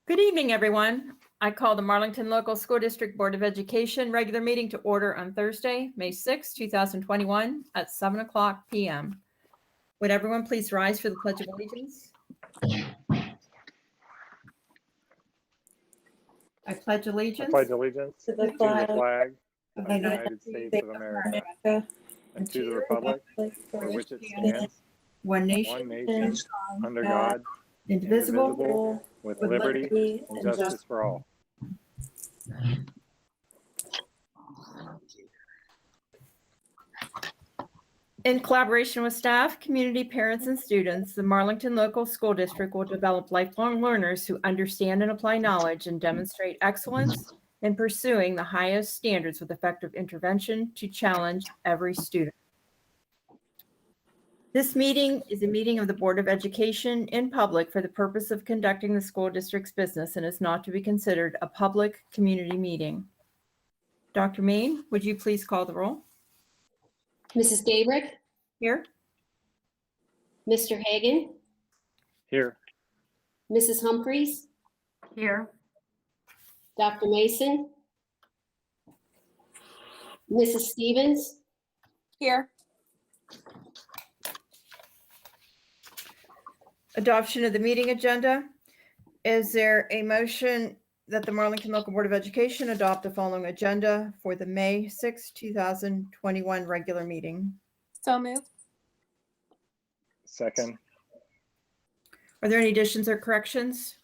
Good evening, everyone. I call the Marlington Local School District Board of Education regular meeting to order on Thursday, May 6, 2021 at 7:00 p.m. Would everyone please rise for the Pledge of Allegiance? I pledge allegiance to the flag of the United States of America and to the republic for which it stands, one nation, under God, indivisible, with liberty and justice for all. In collaboration with staff, community, parents, and students, the Marlington Local School District will develop lifelong learners who understand and apply knowledge and demonstrate excellence in pursuing the highest standards with effective intervention to challenge every student. This meeting is a meeting of the Board of Education in public for the purpose of conducting the school district's business and is not to be considered a public community meeting. Dr. Main, would you please call the roll? Mrs. Gabrick? Here. Mr. Hagan? Here. Mrs. Humphries? Here. Dr. Mason? Mrs. Stevens? Here. Adoption of the meeting agenda. Is there a motion that the Marlington Local Board of Education adopt the following agenda for the May 6, 2021 regular meeting? So moved. Second. Are there any additions or corrections?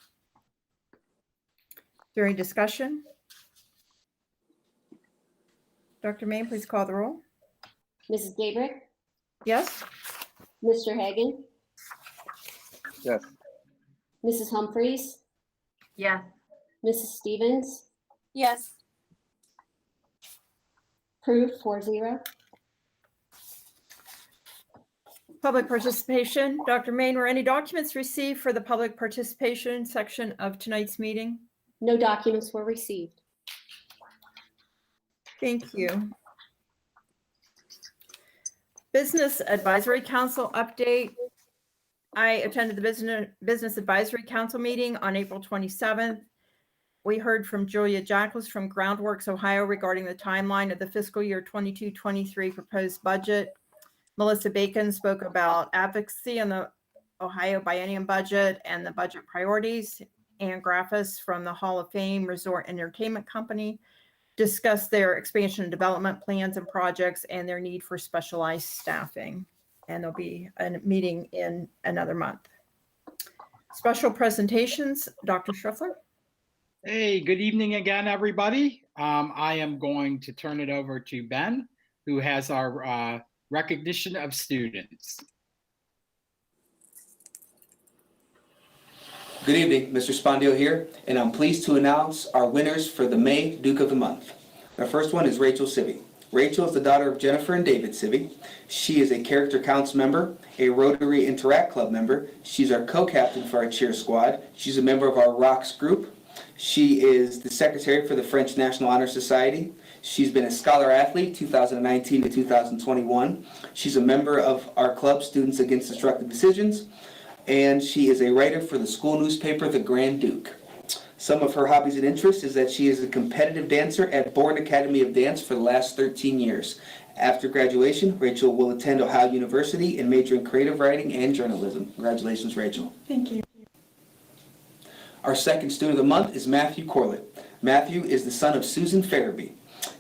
During discussion? Dr. Main, please call the roll. Mrs. Gabrick? Yes? Mr. Hagan? Yes. Mrs. Humphries? Yes. Mrs. Stevens? Yes. Approved 4-0. Public participation. Dr. Main, were any documents received for the public participation section of tonight's meeting? No documents were received. Thank you. Business Advisory Council update. I attended the Business Advisory Council meeting on April 27th. We heard from Julia Jackless from Groundworks Ohio regarding the timeline of the fiscal year 22-23 proposed budget. Melissa Bacon spoke about advocacy on the Ohio biennium budget and the budget priorities. Ann Graffis from the Hall of Fame Resort Entertainment Company discussed their expansion and development plans and projects and their need for specialized staffing. And there'll be a meeting in another month. Special presentations, Dr. Schriffler. Hey, good evening again, everybody. I am going to turn it over to Ben, who has our recognition of students. Good evening, Mr. Spondio here, and I'm pleased to announce our winners for the May Duke of the Month. Our first one is Rachel Sivy. Rachel is the daughter of Jennifer and David Sivy. She is a Character Counts member, a Rotary Interact Club member. She's our co-captain for our cheer squad. She's a member of our Rocks group. She is the secretary for the French National Honor Society. She's been a scholar athlete 2019 to 2021. She's a member of our club, Students Against Destructive Decisions, and she is a writer for the school newspaper, The Grand Duke. Some of her hobbies and interests is that she is a competitive dancer at Bourne Academy of Dance for the last 13 years. After graduation, Rachel will attend Ohio University and major in creative writing and journalism. Congratulations, Rachel. Thank you. Our second student of the month is Matthew Corlett. Matthew is the son of Susan Farabee.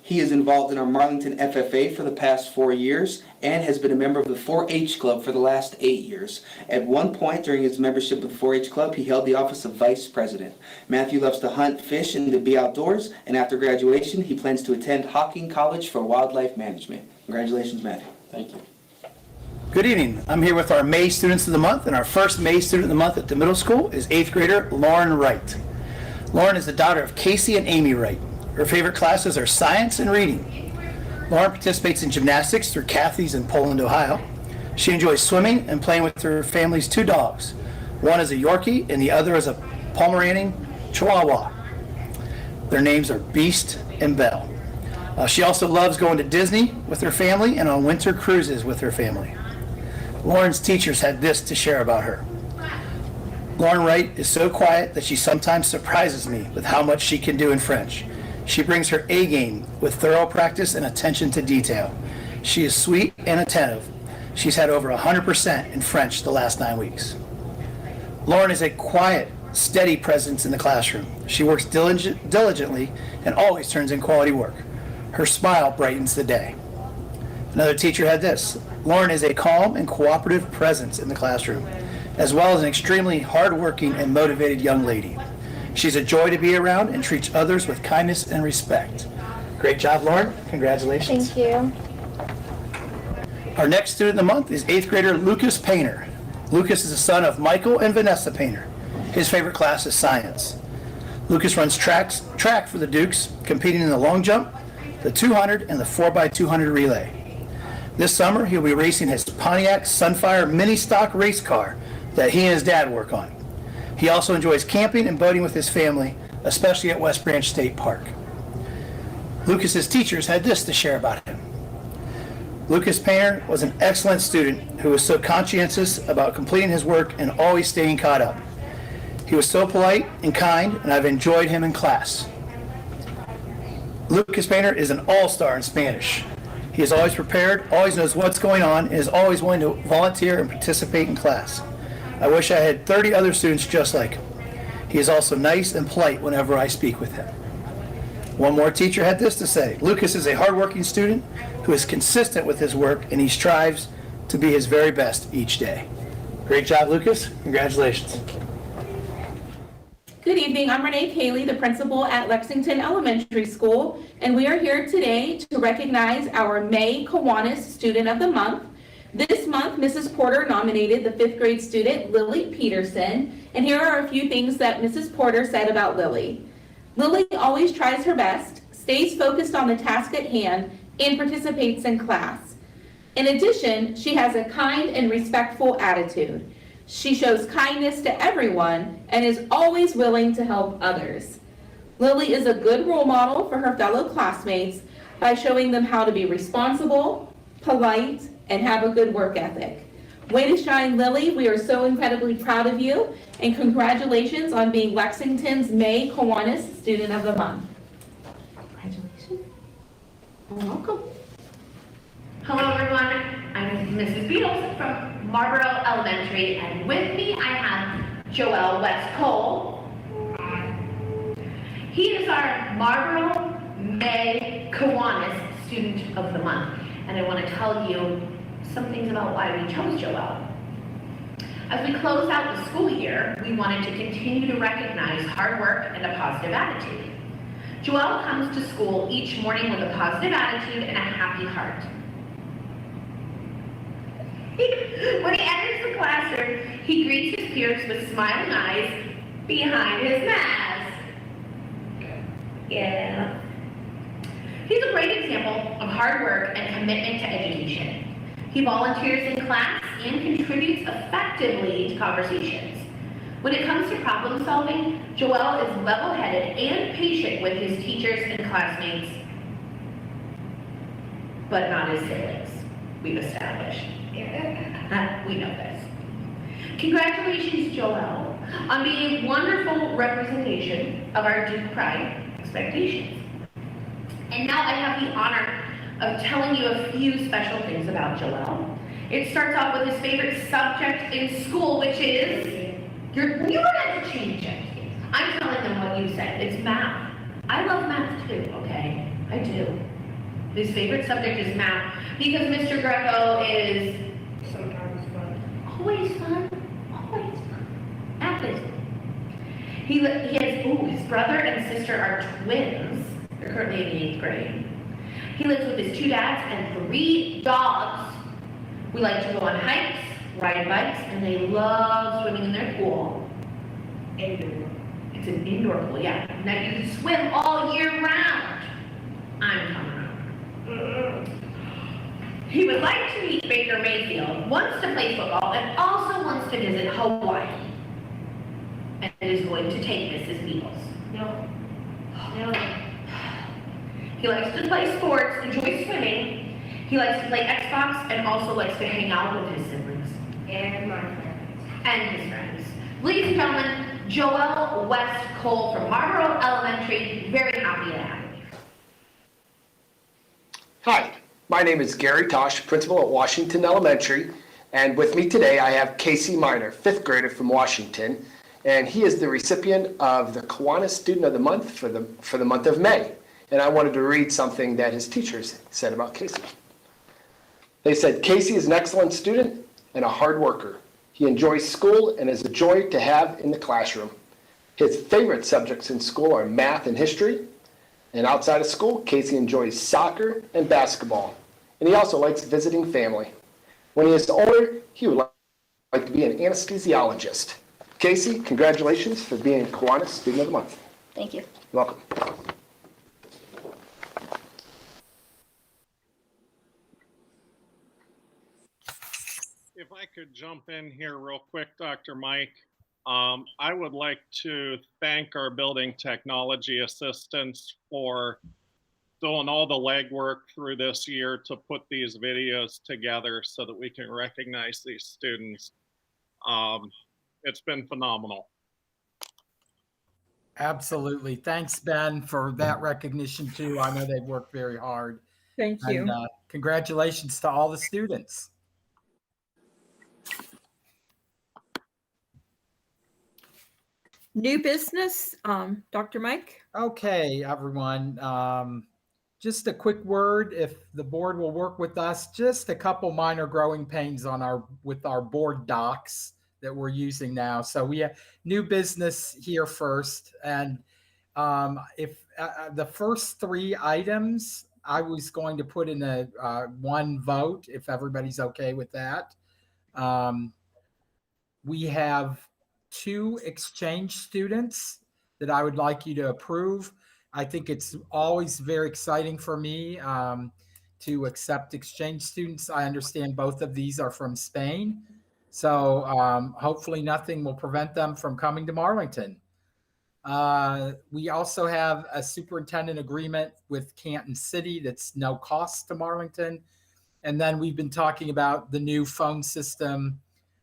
He is involved in our Marlington FFA for the past 4 years and has been a member of the 4-H Club for the last 8 years. At one point during his membership with the 4-H Club, he held the office of vice president. Matthew loves to hunt, fish, and to be outdoors, and after graduation, he plans to attend Hocking College for wildlife management. Congratulations, Matthew. Thank you. Good evening. I'm here with our May Students of the Month, and our first May Student of the Month at the middle school is 8th grader Lauren Wright. Lauren is the daughter of Casey and Amy Wright. Her favorite classes are science and reading. Lauren participates in gymnastics through Kathy's in Poland, Ohio. She enjoys swimming and playing with her family's 2 dogs. One is a Yorkie and the other is a Pomeranian Chihuahua. Their names are Beast and Belle. She also loves going to Disney with her family and on winter cruises with her family. Lauren's teachers had this to share about her. Lauren Wright is so quiet that she sometimes surprises me with how much she can do in French. She brings her A game with thorough practice and attention to detail. She is sweet and attentive. She's had over 100% in French the last 9 weeks. Lauren is a quiet, steady presence in the classroom. She works diligently and always turns in quality work. Her smile brightens the day. Another teacher had this. Lauren is a calm and cooperative presence in the classroom, as well as an extremely hardworking and motivated young lady. She's a joy to be around and treats others with kindness and respect. Great job, Lauren. Congratulations. Thank you. Our next student of the month is 8th grader Lucas Painter. Lucas is the son of Michael and Vanessa Painter. His favorite class is science. Lucas runs track for the Dukes, competing in the long jump, the 200, and the 4x200 relay. This summer, he'll be racing his Pontiac Sunfire mini stock race car that he and his dad work on. He also enjoys camping and boating with his family, especially at West Branch State Park. Lucas's teachers had this to share about him. Lucas Painter was an excellent student who was so conscientious about completing his work and always staying caught up. He was so polite and kind, and I've enjoyed him in class. Lucas Painter is an all-star in Spanish. He is always prepared, always knows what's going on, and is always willing to volunteer and participate in class. I wish I had 30 other students just like him. He is also nice and polite whenever I speak with him. One more teacher had this to say. Lucas is a hardworking student who is consistent with his work, and he strives to be his very best each day. Great job, Lucas. Congratulations. Good evening. I'm Renee Cayley, the principal at Lexington Elementary School, and we are here today to recognize our May Kiwanis Student of the Month. This month, Mrs. Porter nominated the 5th grade student, Lily Peterson, and here are a few things that Mrs. Porter said about Lily. Lily always tries her best, stays focused on the task at hand, and participates in class. In addition, she has a kind and respectful attitude. She shows kindness to everyone and is always willing to help others. Lily is a good role model for her fellow classmates by showing them how to be responsible, polite, and have a good work ethic. Way to shine, Lily. We are so incredibly proud of you, and congratulations on being Lexington's May Kiwanis Student of the Month. Congratulations. You're welcome. Hello everyone, I'm Mrs. Beatles from Marlborough Elementary, and with me I have Joel West Cole. He is our Marlborough May Kiwanis Student of the Month, and I want to tell you some things about why we chose Joel. As we close out the school year, we wanted to continue to recognize hard work and a positive attitude. Joel comes to school each morning with a positive attitude and a happy heart. When he enters the classroom, he greets his peers with smiling eyes behind his mask. Yeah. He's a great example of hard work and commitment to education. He volunteers in class and contributes effectively to conversations. When it comes to problem solving, Joel is level-headed and patient with his teachers and classmates, but not his siblings, we've established. We know this. Congratulations, Joel, on being a wonderful representation of our Duke Pride expectations. And now I have the honor of telling you a few special things about Joel. It starts off with his favorite subject in school, which is, you were going to change it. I'm telling them what you said. It's math. I love math too, okay? I do. His favorite subject is math because Mr. Greco is sometimes fun. Always fun. Always fun. Math is fun. He has, his brother and sister are twins. They're currently in the 8th grade. He lives with his 2 dads and 3 dogs. We like to go on hikes, ride bikes, and they love swimming in their pool. Indoor. It's an indoor pool, yeah. Now you can swim all year round. I'm coming around. He would like to meet Baker Mayfield, wants to play football, and also wants to visit Hawaii. And is going to take Mrs. Beatles. No. He likes to play sports, enjoy swimming. He likes to play Xbox and also likes to hang out with his siblings. And my friends. And his friends. Ladies and gentlemen, Joelle West Cole from Marlboro Elementary. Very happy to have you. Hi, my name is Gary Tosh, principal at Washington Elementary, and with me today I have Casey Miner, 5th grader from Washington, and he is the recipient of the Kiwanis Student of the Month for the month of May. And I wanted to read something that his teachers said about Casey. They said, Casey is an excellent student and a hard worker. He enjoys school and is a joy to have in the classroom. His favorite subjects in school are math and history. And outside of school, Casey enjoys soccer and basketball. And he also likes visiting family. When he is older, he would like to be an anesthesiologist. Casey, congratulations for being Kiwanis Student of the Month. Thank you. You're welcome. If I could jump in here real quick, Dr. Mike, I would like to thank our building technology assistants for doing all the legwork through this year to put these videos together so that we can recognize these students. It's been phenomenal. Absolutely. Thanks, Ben, for that recognition too. I know they've worked very hard. Thank you. And congratulations to all the students. New business, Dr. Mike? Okay, everyone. Just a quick word, if the board will work with us, just a couple minor growing pains on with our board docs that we're using now. So we have new business here first. And if the first 3 items, I was going to put in a one vote, if everybody's okay with that. We have 2 exchange students that I would like you to approve. I think it's always very exciting for me to accept exchange students. I understand both of these are from Spain. So hopefully nothing will prevent them from coming to Marlington. We also have a superintendent agreement with Canton City that's no cost to Marlington. And then we've been talking about the new phone system.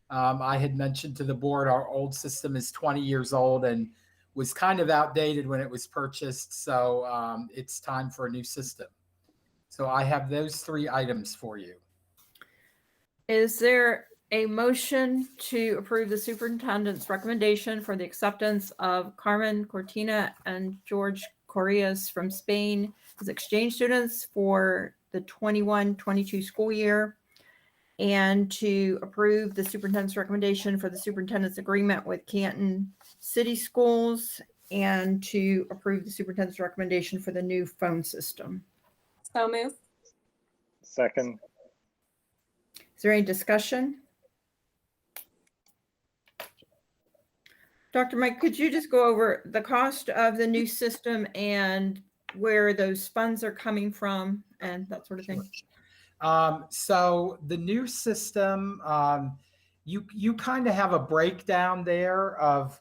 I had mentioned to the board, our old system is 20 years old and was kind of outdated when it was purchased. So it's time for a new system. So I have those 3 items for you. Is there a motion to approve the superintendent's recommendation for the acceptance of Carmen Cortina and George Correas from Spain as exchange students for the 21-22 school year, and to approve the superintendent's recommendation for the superintendent's agreement with Canton City Schools, and to approve the superintendent's recommendation for the new phone system? So move. Second. Is there any discussion? Dr. Mike, could you just go over the cost of the new system and where those funds are coming from and that sort of thing? So the new system, you kind of have a breakdown there of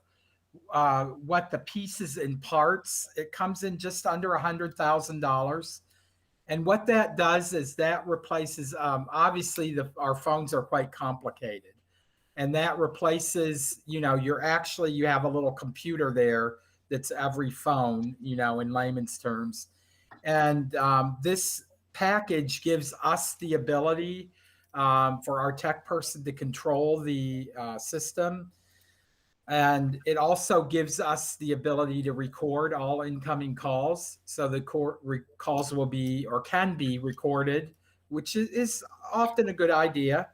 what the pieces and parts. It comes in just under $100,000. And what that does is that replaces, obviously our phones are quite complicated. And that replaces, you have a little computer there that's every phone, in layman's terms. And this package gives us the ability for our tech person to control the system. And it also gives us the ability to record all incoming calls. So the calls will be or can be recorded, which is often a good idea.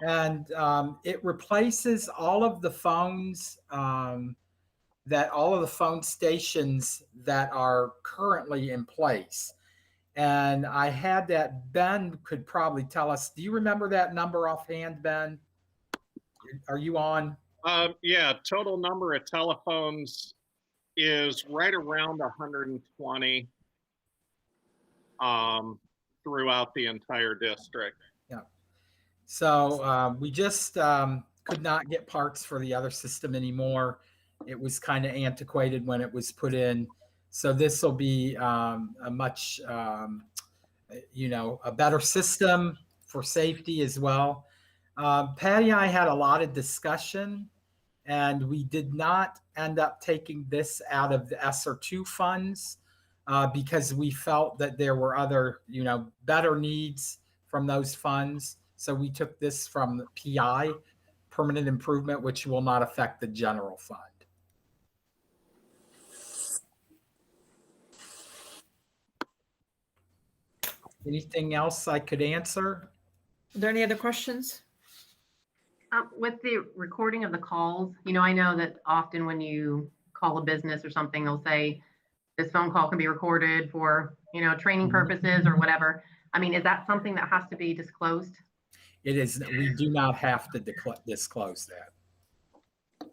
And it replaces all of the phones all of the phone stations that are currently in place. And I had that. Ben could probably tell us. Do you remember that number offhand, Ben? Are you on? Yeah, total number of telephones is right around 120 throughout the entire district. Yeah. So we just could not get parts for the other system anymore. It was kind of antiquated when it was put in. So this will be a much, a better system for safety as well. Patty and I had a lot of discussion, And we did not end up taking this out of the ESSER2 funds because we felt that there were other, better needs from those funds. So we took this from the PI, permanent improvement, which will not affect the general fund. Anything else I could answer? Are there any other questions? With the recording of the calls, I know that often when you call a business or something, they'll say this phone call can be recorded for, training purposes or whatever. I mean, is that something that has to be disclosed? It is. We do not have to disclose that.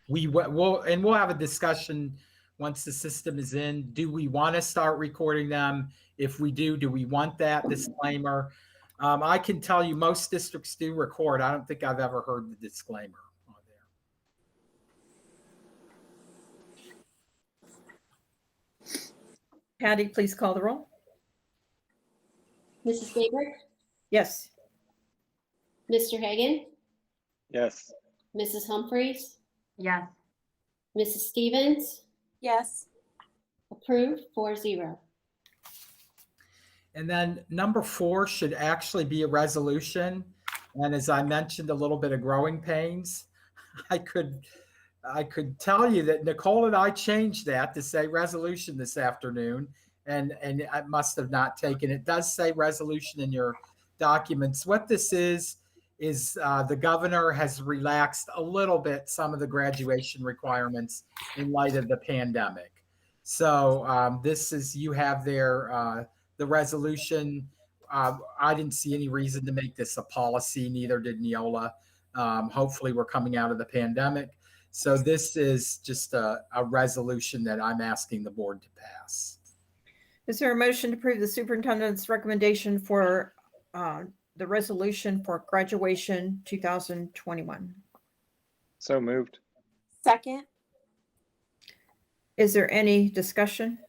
We'll have a discussion once the system is in. Do we want to start recording them? If we do we want that disclaimer? I can tell you most districts do record. I don't think I've ever heard the disclaimer on there. Patty, please call the roll. Mrs. Gabrick, Yes. Mr. Hagan, Yes. Mrs. Humphries, Yes. Mrs. Stevens, Yes. approved 4-0. And then number 4 should actually be a resolution. And as I mentioned, a little bit of growing pains. I could tell you that Nicole and I changed that to say resolution this afternoon, and I must have not taken it. It does say resolution in your documents. What this is the governor has relaxed a little bit some of the graduation requirements in light of the pandemic. So this is, you have there the resolution. I didn't see any reason to make this a policy, neither did Neola. Hopefully we're coming out of the pandemic. So this is just a resolution that I'm asking the board to pass. Is there a motion to approve the superintendent's recommendation for the resolution for graduation 2021? So moved. Second. Is there any discussion?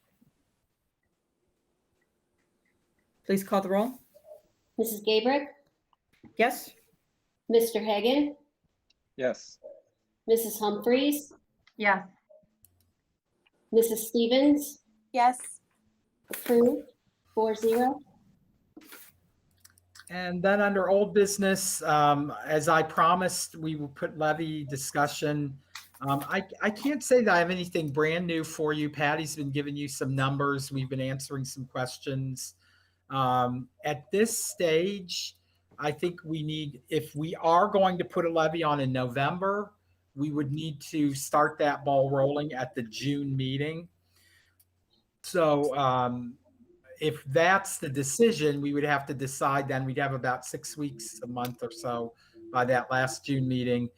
Please call the roll. Mrs. Gabrick, Yes. Mr. Hagan, Yes. Mrs. Humphries, Yes. Mrs. Stevens, Yes. approved 4-0. And then under old business, as I promised, we will put levy discussion. I can't say that I have anything brand new for you. Patty's been giving you some numbers. We've been answering some questions. At this stage, I think we need, if we are going to put a levy on in November, we would need to start that ball rolling at the June meeting. So if that's the decision, we would have to decide then. We'd have about 6 weeks, a month or so by that last June meeting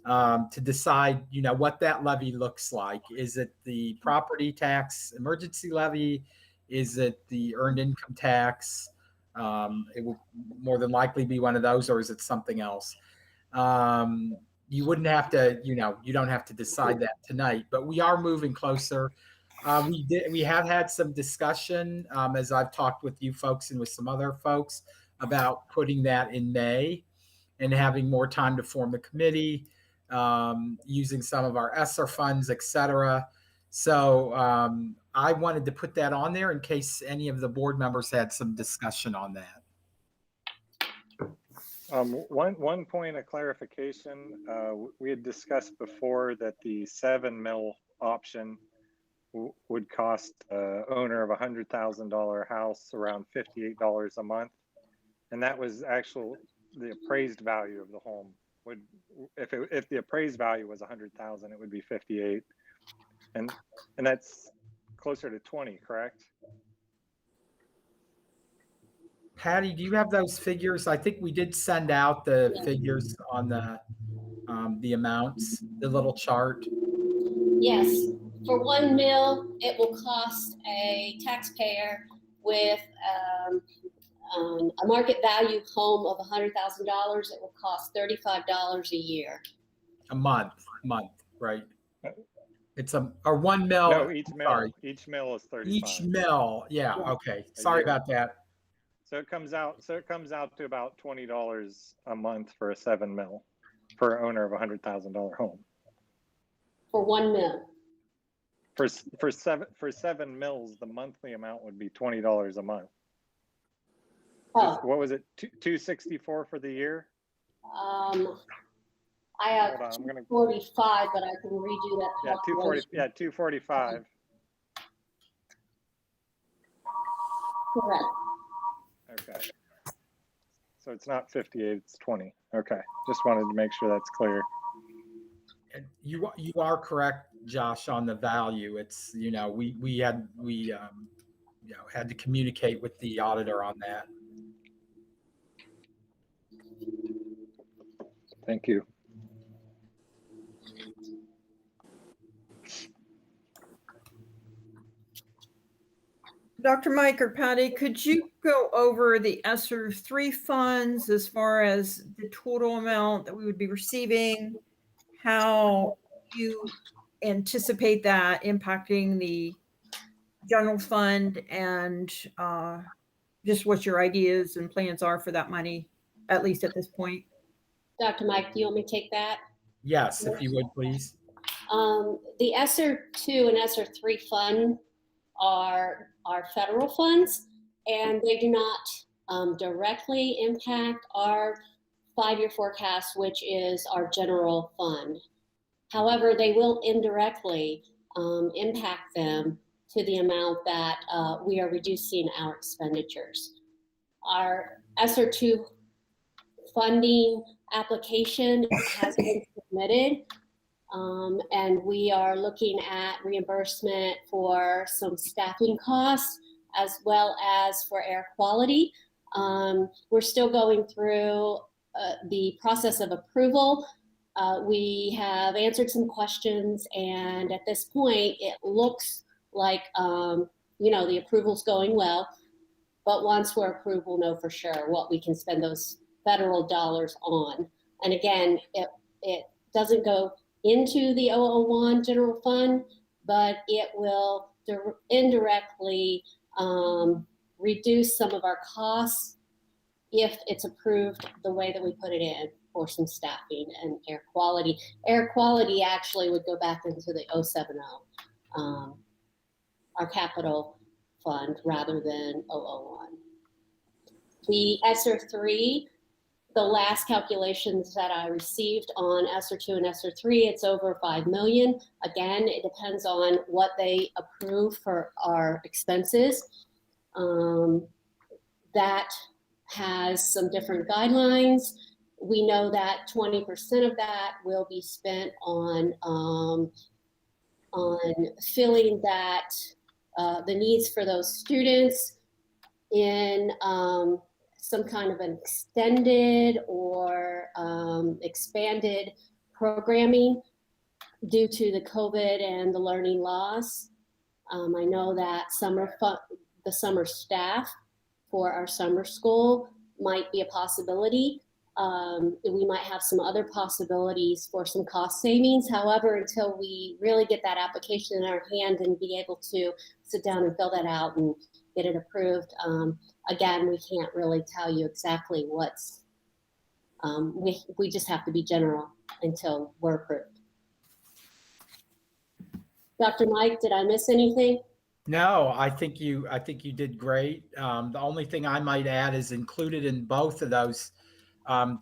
to decide, what that levy looks like. Is it the property tax emergency levy? Is it the earned income tax? It will more than likely be one of those, or is it something else? You wouldn't have to, you don't have to decide that tonight, but we are moving closer. We have had some discussion, as I've talked with you folks and with some other folks, about putting that in May and having more time to form the committee, using some of our ESSER funds, et cetera. So I wanted to put that on there in case any of the board members had some discussion on that. One point of clarification, we had discussed before that the 7 mil option would cost owner of $100,000 house around $58 a month, and that was actual the appraised value of the home. Would if the appraised value was 100,000, it would be 58, and that's closer to 20, correct? Patty, do you have those figures? I think we did send out the figures on the amounts, the little chart. Yes, for 1 mil, it will cost a taxpayer with a market value home of $100,000. It will cost $35 a year. A month, right? It's or 1 mil. No, each mil. Sorry. Each mil is 35. Each mil, yeah. Okay, sorry about that. So it comes out to about $20 a month for a 7 mil for owner of $100,000 home. For 1 mil. For seven mills, the monthly amount would be $20 a month. Oh, What was it? 264 for the year? I have Hold on, I'm gonna. 45, but I can redo that. Yeah, 240. Yeah, 245. Correct. Okay. So it's not 58, it's 20. Okay. Just wanted to make sure that's clear. And you are correct, Josh, on the value. It's, we had to communicate with the auditor on that. Thank you. Dr. Mike or Patty, could you go over the ESSER 3 funds as far as the total amount that we would be receiving, how you anticipate that impacting the general fund, and just what your ideas and plans are for that money, at least at this point? Dr. Mike, do you want me to take that? Yes, if you would, please. The ESSER 2 and ESSER 3 fund are federal funds, and they do not directly impact our 5-year forecast, which is our general fund. However, they will indirectly impact them to the amount that we are reducing our expenditures. Our ESSER 2 funding application has been submitted. And we are looking at reimbursement for some staffing costs as well as for air quality. We're still going through the process of approval. We have answered some questions, and at this point, it looks like the approval's going well. But once we're approved, we'll know for sure what we can spend those federal dollars on. And again, it doesn't go into the 001 general fund, but it will indirectly reduce some of our costs if it's approved the way that we put it in for some staffing and air quality. Air quality actually would go back into the 070, our capital fund, rather than 001. The ESSER 3, the last calculations that I received on ESSER 2 and ESSER 3, it's over 5 million. Again, it depends on what they approve for our expenses. That has some different guidelines. We know that 20% of that will be spent on filling that the needs for those students in some kind of an extended or expanded programming due to the COVID and the learning loss. I know that the summer staff for our summer school might be a possibility. We might have some other possibilities for some cost savings. However, until we really get that application in our hand and be able to sit down and fill that out and get it approved, again, we can't really tell you exactly what's, we just have to be general until we're approved. Dr. Mike, did I miss anything? No, I think you did great. The only thing I might add is included in both of those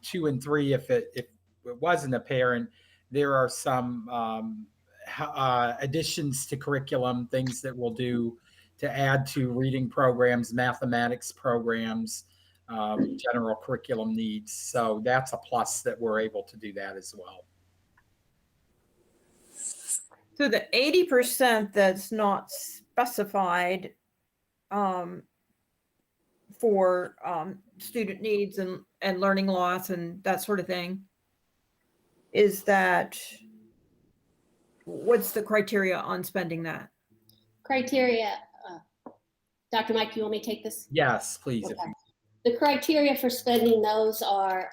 2 and 3, if it wasn't apparent, there are some additions to curriculum, things that we'll do to add to reading programs, mathematics programs, general curriculum needs. So that's a plus that we're able to do that as well. So the 80% that's not specified for student needs and learning loss and that sort of thing, what's the criteria on spending that? Criteria, Dr. Mike, you want me to take this? Yes, please. Okay. The criteria for spending those are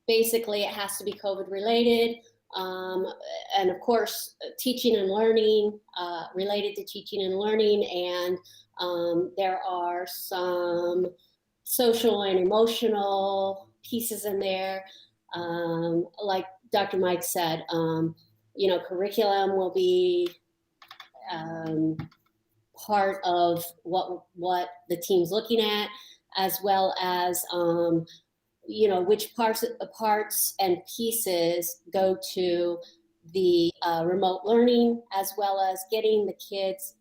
basically it has to be COVID related. And of course, teaching and learning, related to teaching and learning. And there are some social and emotional pieces in there. Like Dr. Mike said, curriculum will be part of what the team's looking at, as well as which parts and pieces go to the remote learning, as well as getting the kids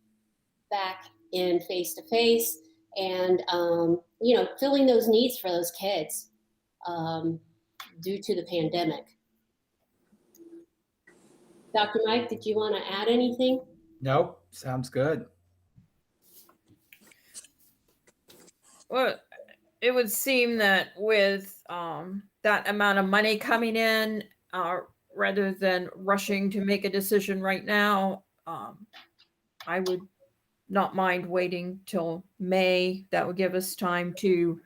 back in face-to-face and filling those needs for those kids due to the pandemic. Dr. Mike, did you want to add anything? Nope, sounds good. Well, it would seem that with that amount of money coming in, rather than rushing to make a decision right now, I would not mind waiting till May. That would give us time to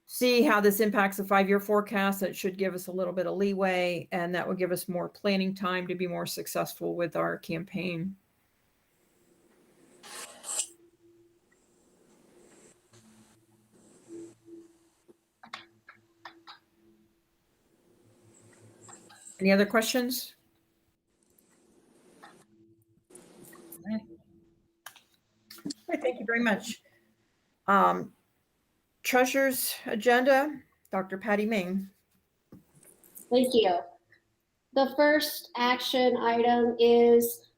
see how this impacts the 5-year forecast. That should give us a little bit of leeway, and that would give us more planning time to be more successful with our campaign. Any other questions? Okay. Thank you very much. Treasurer's agenda, Dr. Patty Ming. Thank you. The first action item is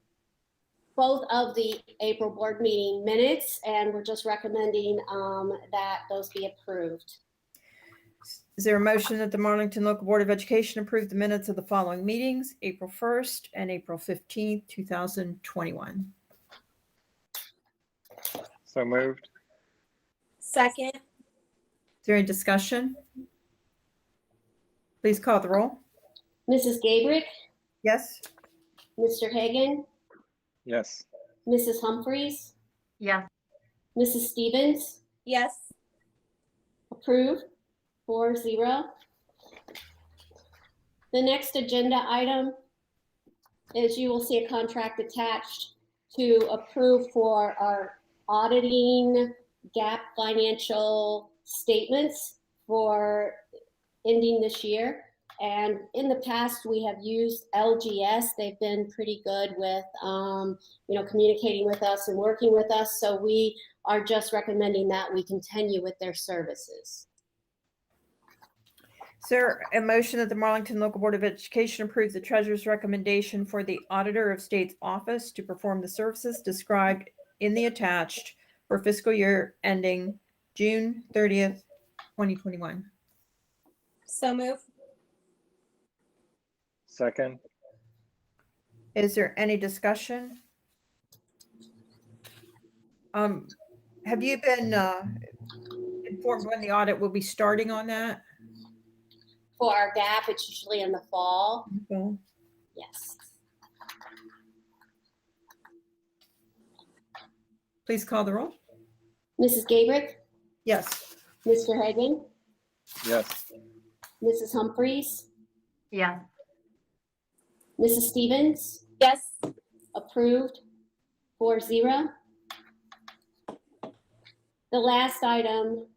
both of the April board meeting minutes, and we're just recommending that those be approved. Is there a motion that the Marlington Local Board of Education approve the minutes of the following meetings, April 1st and April 15th, 2021? So moved. Second. Is there any discussion? Please call the roll. Mrs. Gabrick, Yes? Mr. Hagan, Yes. Mrs. Humphries, Yes. Mrs. Stevens, Yes. approved, 4-0. The next agenda item is you will see a contract attached to approve for our auditing GAAP financial statements for ending this year. And in the past, we have used LGS. They've been pretty good with, communicating with us and working with us. So we are just recommending that we continue with their services. Is there a motion that the Marlington Local Board of Education approves the treasurer's recommendation for the Auditor of State's office to perform the services described in the attached for fiscal year ending June 30th, 2021? So move. Second. Is there any discussion? Have you been informed when the audit will be starting on that? For our GAAP, it's usually in the fall. Okay. Yes. Please call the roll. Mrs. Gabrick, Yes. Mr. Hagan, Yes. Mrs. Humphries, Yes. Mrs. Stevens, Yes. approved, 4-0. The last item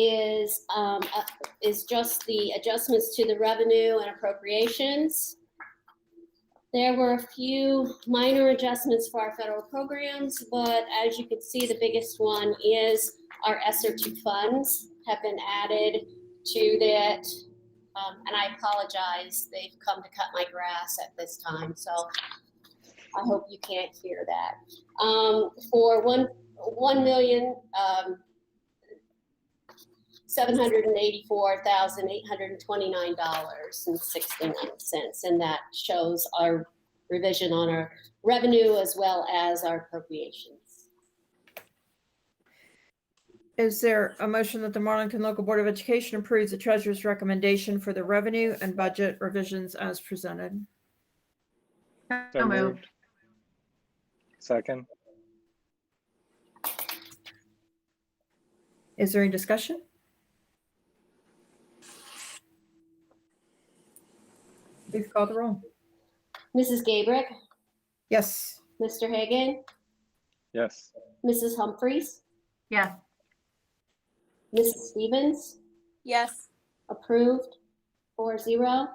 is just the adjustments to the revenue and appropriations. There were a few minor adjustments for our federal programs, but as you can see, the biggest one is our ESSER II funds have been added to that. And I apologize, they've come to cut my grass at this time, so I hope you can't hear that. For $1,784,829.69, and that shows our revision on our revenue as well as our appropriations. Is there a motion that the Marlington Local Board of Education approves the treasurer's recommendation for the revenue and budget revisions as presented? So moved. Second. Is there any discussion? Please call the roll. Mrs. Gabrick, Yes. Mr. Hagan, Yes. Mrs. Humphries, Yes. Mrs. Stevens, Yes. approved, 4-0.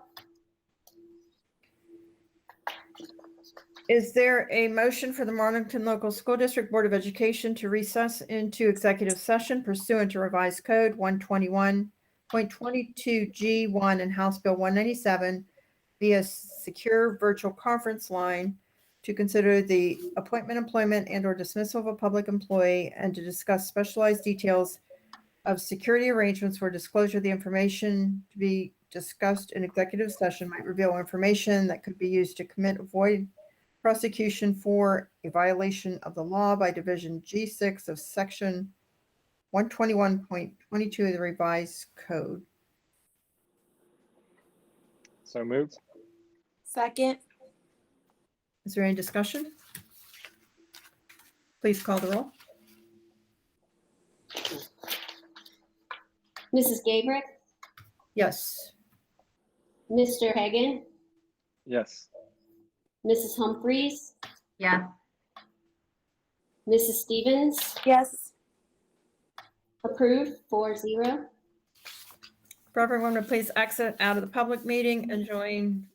Is there a motion for the Marlington Local School District Board of Education to recess into executive session pursuant to revised code 121.22G1 and House Bill 197 via secure virtual conference line to consider the appointment, employment, and/or dismissal of a public employee and to discuss specialized details of security arrangements where disclosure of the information to be discussed in executive session might reveal information that could be used to commit, avoid prosecution for a violation of the law by Division G6 of Section 121.22 of the revised code. So moved. Second. Is there any discussion? Please call the roll. Mrs. Gabrick, Yes. Mr. Hagan, Yes. Mrs. Humphries, Yes. Mrs. Stevens, Yes. approved 4-0. For everyone to please exit out of the public meeting and join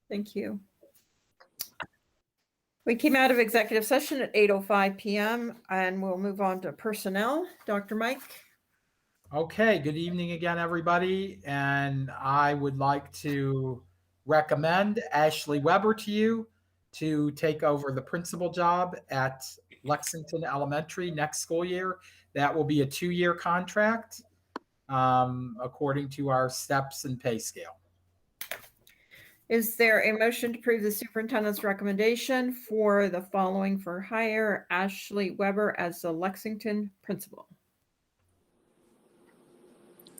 Thank you. We came out of executive session at 8:05 p.m. and we'll move on to personnel. Dr. Mike? Okay, good evening again, everybody. And I would like to recommend Ashley Weber to you to take over the principal job at Lexington Elementary next school year. That will be a 2-year contract, according to our steps and pay scale. Is there a motion to approve the superintendent's recommendation for the following for hire, Ashley Weber as the Lexington principal?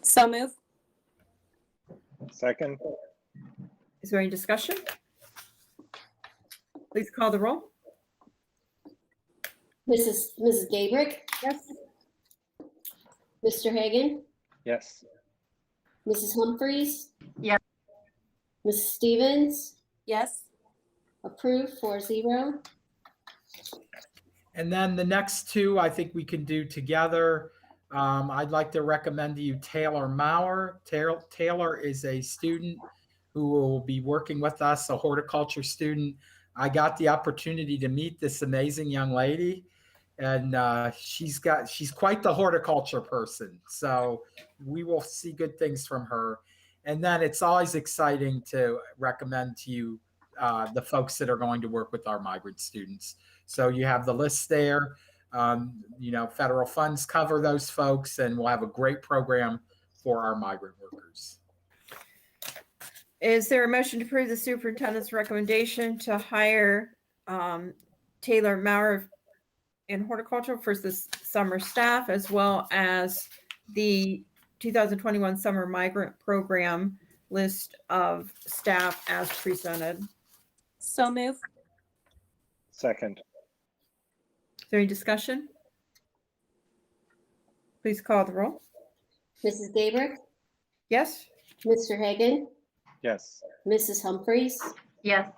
So move. Second. Is there any discussion? Please call the roll. Mrs. Gabrick, Yes. Mr. Hagan, Yes. Mrs. Humphries. Yes. Mrs. Stevens, Yes. approved 4-0. And then the next two, I think we can do together. I'd like to recommend to you Taylor Maurer. Taylor is a student who will be working with us, a horticulture student. I got the opportunity to meet this amazing young lady, and she's quite the horticulture person. So we will see good things from her. And then it's always exciting to recommend to you the folks that are going to work with our migrant students. So you have the list there. Federal funds cover those folks, and we'll have a great program for our migrant workers. Is there a motion to approve the superintendent's recommendation to hire Taylor Maurer in horticulture for this summer staff, as well as the 2021 summer migrant program list of staff as presented? So move. Second. Is there any discussion? Please call the roll. Mrs. Gabrick, Yes. Mr. Hagan, Yes. Mrs. Humphries, Yes.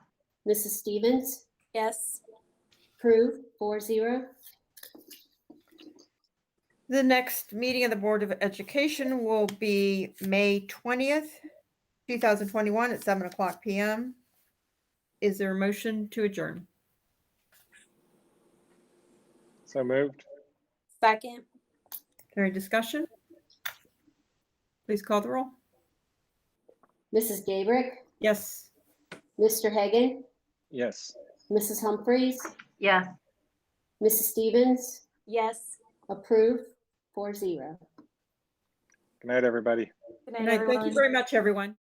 Mrs. Stevens, Yes. approved 4-0. The next meeting of the Board of Education will be May 20th, 2021 at 7:00 p.m. Is there a motion to adjourn? So moved. Second. Is there any discussion? Please call the roll. Mrs. Gabrick, Yes. Mr. Hagan, Yes. Mrs. Humphries, Yes. Mrs. Stevens, Yes. approved 4-0. Good night, everybody. Good Good night. Thank you very much, everyone.